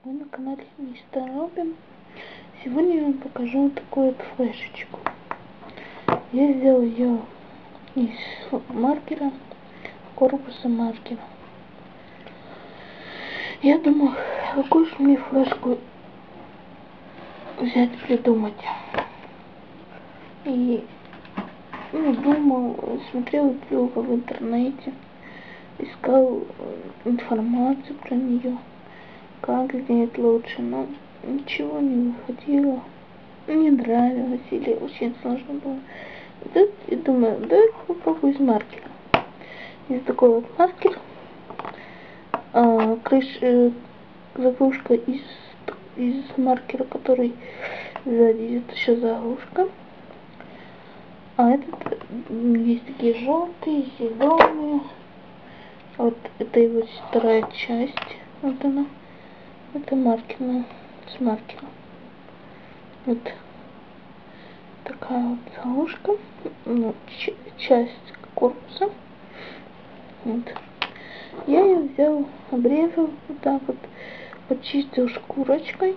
Вы на канале Мистер Робин. Сегодня я вам покажу вот такую вот флешечку. Я сделал ее из маркера, корпуса маркера. Я думал, какую же мне флешку взять, придумать. И думал, смотрел видео в интернете, искал информацию про нее, как сделать лучше, но ничего не выходило, не нравилось или очень сложно было. И думаю, да попробую из маркера. Есть такой вот маркер, заглушка из маркера, который сзади идет еще заглушка. А этот есть такие желтые, зеленые. Вот это его вторая часть. Вот она. Это маркерная, с маркером. Вот такая вот заглушка. Ну, часть корпуса. Вот. Я ее взял, обрезал вот так вот, почистил шкурочкой.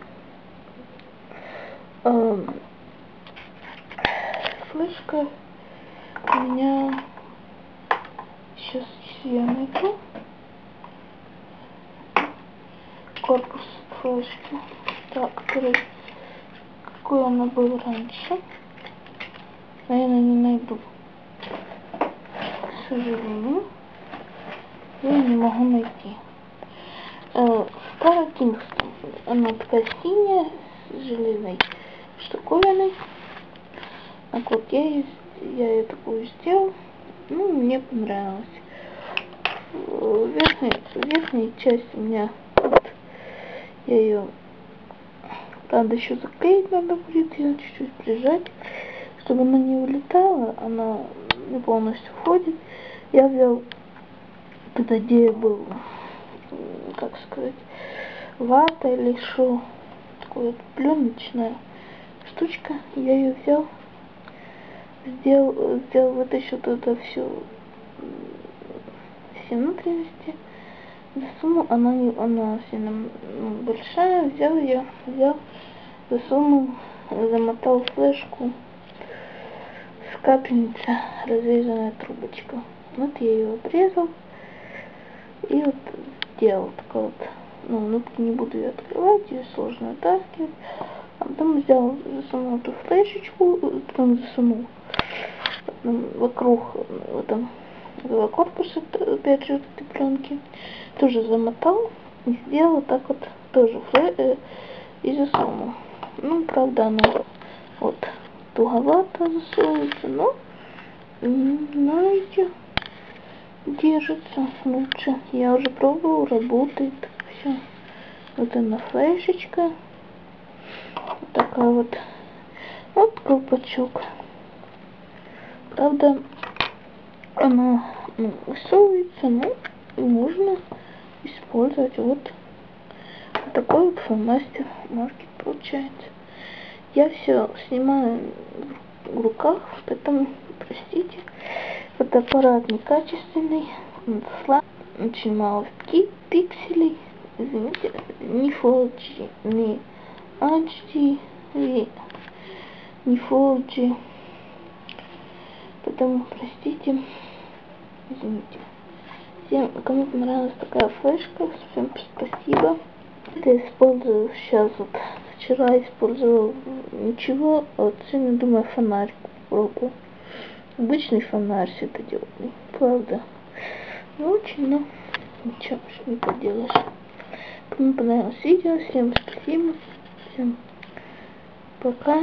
Флешка у меня, сейчас я найду корпус флешки, так, какой она была раньше. Наверное, не найду, к сожалению. Я не могу найти. Старая Кингстон. Она такая синяя, с железной штуковиной. Так вот, я ее такую сделал. Ну, мне понравилось. Верхняя часть у меня, вот, я ее, правда, еще заклеить надо будет, ее чуть-чуть прижать, чтобы она не улетала, она не полностью входит. Я взял, тогда где был, как сказать, вата или что, такая вот пленочная штучка, я ее взял, вытащил туда все внутренности, засунул, она сильно большая, засунул, замотал флешку с капельницы, разрезанная трубочка. Вот я ее обрезал и вот сделал такой вот, внутри не буду ее открывать, ее сложно вытаскивать. А потом засунул эту флешечку, потом засунул вокруг этого корпуса, опять же, этой пленки, тоже замотал и сделал так вот тоже и засунул. Ну, правда, оно вот туговато засовывается, но, знаете, держится лучше. Я уже пробовал, работает все. Вот она флешечка, вот такая вот колпачок. Правда, она высовывается, но можно использовать. Вот такой вот фломастер маркер получается. Я все снимаю в руках, поэтому простите. Фотоаппарат некачественный, очень мало пикселей. Извините, не Full HD, не HD, не Full HD. Поэтому простите, извините. Всем, кому понравилась такая флешка, всем спасибо. Я использую сейчас вот, вчера использовал ничего, а вот сегодня думаю фонарик попробую. Обычный фонарь светодиодный, правда. Не очень, но ничего не поделаешь. Кому понравилось видео, всем спасибо, всем пока.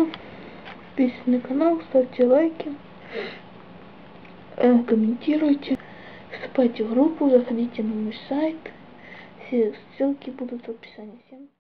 Подписывайтесь на канал, ставьте лайки, комментируйте, вступайте в группу, заходите на мой сайт. Все ссылки будут в описании. Всем